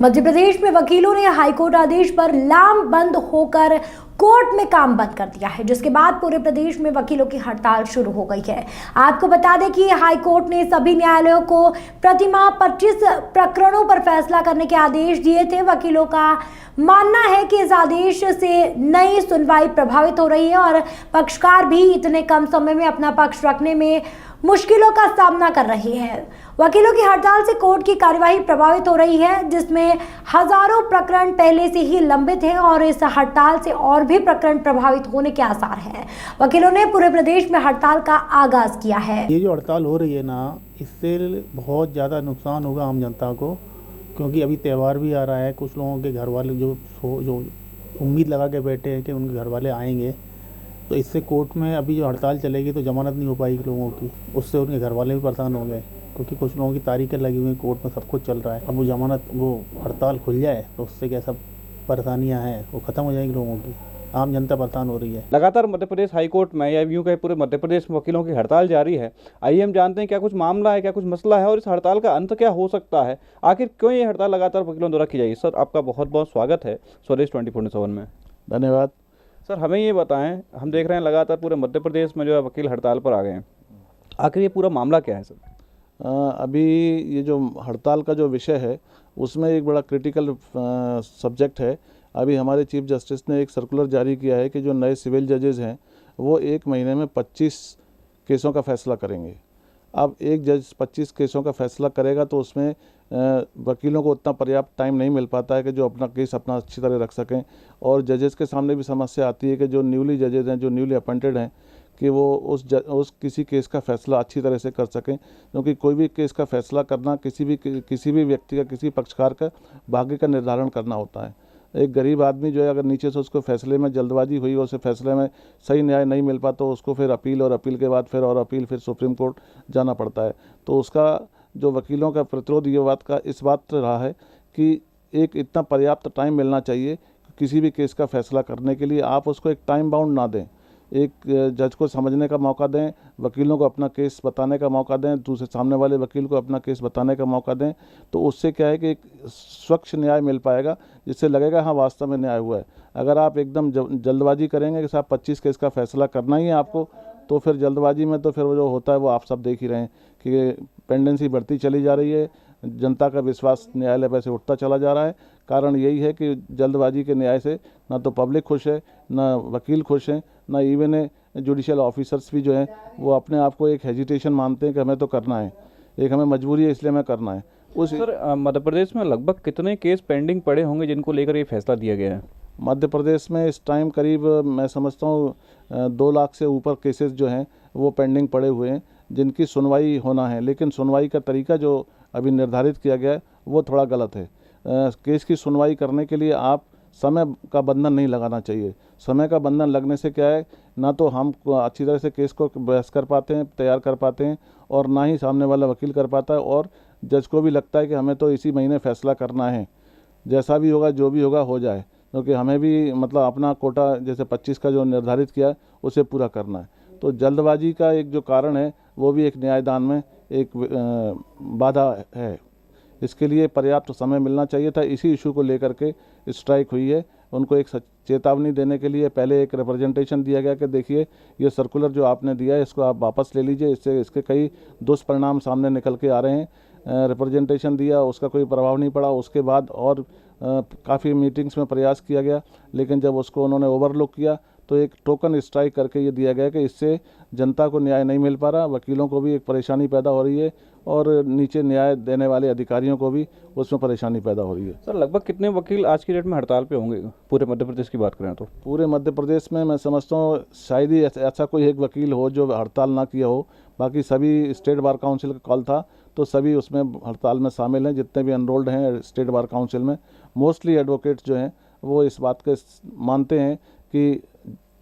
मध्य प्रदेश में वकीलों ने हाईकोर्ट आदेश पर लामबंद होकर कोर्ट में काम बंद कर दिया है, जिसके बाद पूरे प्रदेश में वकीलों की हड़ताल शुरू हो गई है। आपको बता दें कि हाईकोर्ट ने सभी न्यायालयों को प्रतिमाह 25 प्रकरणों पर फैसला करने के आदेश दिए थे। वकीलों का मानना है कि इस आदेश से नई सुनवाई प्रभावित हो रही है और पक्षकार भी इतने कम समय में अपना पक्ष रखने में मुश्किलों का सामना कर रहे हैं। वकीलों की हड़ताल से कोर्ट की कार्यवाही प्रभावित हो रही है, जिसमें हजारों प्रकरण पहले से ही लंबित हैं और इस हड़ताल से और भी प्रकरण प्रभावित होने के आसार हैं। वकीलों ने पूरे प्रदेश में हड़ताल का आगाज किया है। ये जो हड़ताल हो रही है ना, इससे बहुत ज़्यादा नुकसान होगा आम जनता को, क्योंकि अभी त्यौहार भी आ रहा है। कुछ लोगों के घर वाले जो उम्मीद लगा के बैठे हैं कि उनके घर वाले आएंगे, तो इससे कोर्ट में अभी जो हड़ताल चलेगी तो जमानत नहीं हो पाएगी लोगों की। उससे उनके घर वाले भी परेशान हो गए, क्योंकि कुछ लोगों की तारीखें लगी हुई हैं, कोर्ट में सब कुछ चल रहा है। अब वो हड़ताल खुल जाए तो उससे क्या सब परेशानियां हैं वो ख़त्म हो जाएंगी लोगों की। आम जनता परेशान हो रही है। लगातार मध्य प्रदेश हाईकोर्ट में या यूँ कहे पूरे मध्य प्रदेश में वकीलों की हड़ताल जारी है। आइए हम जानते हैं क्या कुछ मामला है, क्या कुछ मसला है और इस हड़ताल का अंत क्या हो सकता है। आखिर क्यों ये हड़ताल लगातार वकीलों द्वारा की जाएगी। सर, आपका बहुत बहुत स्वागत है स्वदेश 24/7 में। धन्यवाद। सर, हमें ये बताएं, हम देख रहे हैं लगातार पूरे मध्य प्रदेश में जो है वकील हड़ताल पर आ गए हैं। आखिर ये पूरा मामला क्या है सर? अभी ये जो हड़ताल का जो विषय है उसमें एक बड़ा क्रिटिकल सब्जेक्ट है। अभी हमारे चीफ जस्टिस ने एक सर्कुलर जारी किया है कि जो नए सिविल जजेज़ हैं वो 1 महीने में 25 केसों का फैसला करेंगे। अब एक जज 25 केसों का फैसला करेगा तो उसमें वकीलों को उतना पर्याप्त टाइम नहीं मिल पाता है कि जो अपना केस अपना अच्छी तरह रख सकें। और जजेस के सामने भी समस्या आती है कि जो न्यूली जजेज हैं, जो न्यूली अपॉइंटेड हैं, कि वो उस किसी केस का फैसला अच्छी तरह से कर सकें, क्योंकि कोई भी केस का फैसला करना किसी भी व्यक्ति का, किसी पक्षकार का भाग्य का निर्धारण करना होता है। एक गरीब आदमी जो है, अगर नीचे से उसको फैसले में जल्दबाजी हुई और उसे फैसले में सही न्याय नहीं मिल पाता तो उसको फिर अपील, और अपील के बाद फिर सुप्रीम कोर्ट जाना पड़ता है। तो उसका जो वकीलों का प्रतिरोध इस बात रहा है कि एक इतना पर्याप्त टाइम मिलना चाहिए किसी भी केस का फैसला करने के लिए। आप उसको एक टाइम बाउंड ना दें, एक जज को समझने का मौका दें, वकीलों को अपना केस बताने का मौका दें, दूसरे सामने वाले वकील को अपना केस बताने का मौका दें। तो उससे क्या है कि एक स्वच्छ न्याय मिल पाएगा, जिससे लगेगा हाँ वास्तव में न्याय हुआ है। अगर आप एकदम जल्दबाजी करेंगे कि साहब 25 केस का फैसला करना ही है आपको, तो फिर जल्दबाजी में तो फिर वो जो होता है वो आप सब देख ही रहे हैं कि पेंडेंसी बढ़ती चली जा रही है, जनता का विश्वास न्यायालय पर से उठता चला जा रहा है। कारण यही है कि जल्दबाजी के न्याय से ना तो पब्लिक खुश है, ना वकील खुश हैं, ना इवन जुडिशियल ऑफिसर्स भी जो हैं वो अपने आप को एक हेजिटेशन मानते हैं कि हमें तो करना है, एक हमें मजबूरी है इसलिए हमें करना है। सर, मध्य प्रदेश में लगभग कितने केस पेंडिंग पड़े होंगे जिनको लेकर ये फैसला दिया गया है? मध्य प्रदेश में इस टाइम करीब मैं समझता हूँ 2 लाख से ऊपर केसेस जो हैं वो पेंडिंग पड़े हुए हैं, जिनकी सुनवाई होना है। लेकिन सुनवाई का तरीका जो अभी निर्धारित किया गया है वो थोड़ा गलत है। केस की सुनवाई करने के लिए आप समय का बंधन नहीं लगाना चाहिए। समय का बंधन लगने से क्या है, ना तो हम अच्छी तरह से केस को बहस कर पाते हैं, तैयार कर पाते हैं, और ना ही सामने वाला वकील कर पाता है, और जज को भी लगता है कि हमें तो इसी महीने फैसला करना है, जैसा भी होगा जो भी होगा हो जाए, क्योंकि हमें भी मतलब अपना कोटा जैसे 25 का जो निर्धारित किया है उसे पूरा करना है। तो जल्दबाजी का एक जो कारण है वो भी एक न्यायदान में एक बाधा है। इसके लिए पर्याप्त समय मिलना चाहिए था। इसी इशू को लेकर के स्ट्राइक हुई है। उनको एक चेतावनी देने के लिए पहले एक रिप्रेजेंटेशन दिया गया कि देखिए ये सर्कुलर जो आपने दिया है इसको आप वापस ले लीजिए, इससे इसके कई दुष्परिणाम सामने निकल के आ रहे हैं। रिप्रेजेंटेशन दिया, उसका कोई प्रभाव नहीं पड़ा। उसके बाद और काफ़ी मीटिंग्स में प्रयास किया गया, लेकिन जब उसको उन्होंने ओवरलुक किया तो एक टोकन स्ट्राइक करके ये दिया गया कि इससे जनता को न्याय नहीं मिल पा रहा, वकीलों को भी एक परेशानी पैदा हो रही है, और नीचे न्याय देने वाले अधिकारियों को भी उसमें परेशानी पैदा हो रही है। सर, लगभग कितने वकील आज की डेट में हड़ताल पे होंगे पूरे मध्य प्रदेश की बात करें तो? पूरे मध्य प्रदेश में मैं समझता हूँ शायद ही ऐसा कोई एक वकील हो जो हड़ताल ना किया हो। बाकी सभी स्टेट बार काउंसिल का कॉल था तो सभी उसमें हड़ताल में शामिल हैं, जितने भी एनरोल्ड हैं स्टेट बार काउंसिल में। मोस्टली एडवोकेट्स जो हैं वो इस बात के मानते हैं कि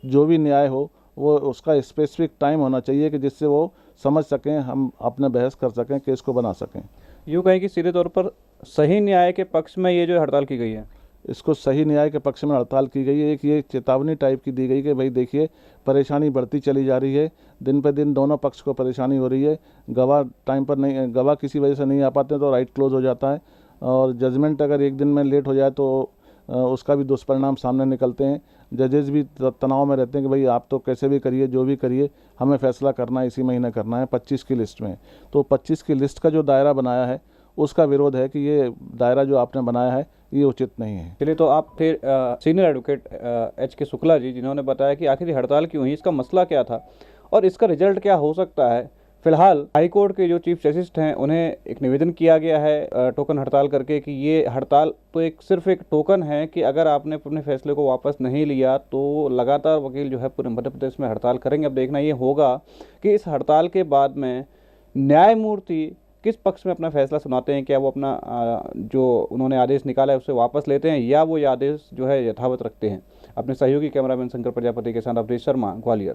जो भी न्याय हो वो उसका स्पेसिफिक टाइम होना चाहिए कि जिससे वो समझ सकें, हम अपने बहस कर सकें, केस को बना सकें। यूँ कहें कि सीधे तौर पर सही न्याय के पक्ष में ये जो हड़ताल की गई है, इसको सही न्याय के पक्ष में हड़ताल की गई है। एक ये चेतावनी टाइप की दी गई कि भाई देखिए परेशानी बढ़ती चली जा रही है, दिन पे दिन दोनों पक्ष को परेशानी हो रही है। गवाह टाइम पर नहीं, गवाह किसी वजह से नहीं आ पाते तो राइट क्लोज हो जाता है, और जजमेंट अगर एक दिन में लेट हो जाए तो उसका भी दुष्परिणाम सामने निकलते हैं। जजेस भी तनाव में रहते हैं कि भाई आप तो कैसे भी करिए, जो भी करिए, हमें फैसला करना है, इसी महीने करना है 25 की लिस्ट में। तो 25 की लिस्ट का जो दायरा बनाया है उसका विरोध है कि ये दायरा जो आपने बनाया है ये उचित नहीं है। चलिए, तो आप थे सीनियर एडवोकेट एच के शुक्ला जी, जिन्होंने बताया कि आखिर ये हड़ताल क्यों हुई, इसका मसला क्या था और इसका रिजल्ट क्या हो सकता है। फिलहाल हाईकोर्ट के जो चीफ जस्टिस हैं उन्हें एक निवेदन किया गया है टोकन हड़ताल करके कि ये हड़ताल तो सिर्फ एक टोकन है कि अगर आपने अपने फैसले को वापस नहीं लिया तो लगातार वकील जो है पूरे मध्य प्रदेश में हड़ताल करेंगे। अब देखना ये होगा कि इस हड़ताल के बाद में न्यायमूर्ति किस पक्ष में अपना फैसला सुनाते हैं। क्या वो अपना जो उन्होंने आदेश निकाला है उसे वापस लेते हैं या वो ये आदेश जो है यथावत रखते हैं। अपने सहयोगी कैमरामैन शंकर प्रजापति के साथ अवधेश शर्मा, ग्वालियर।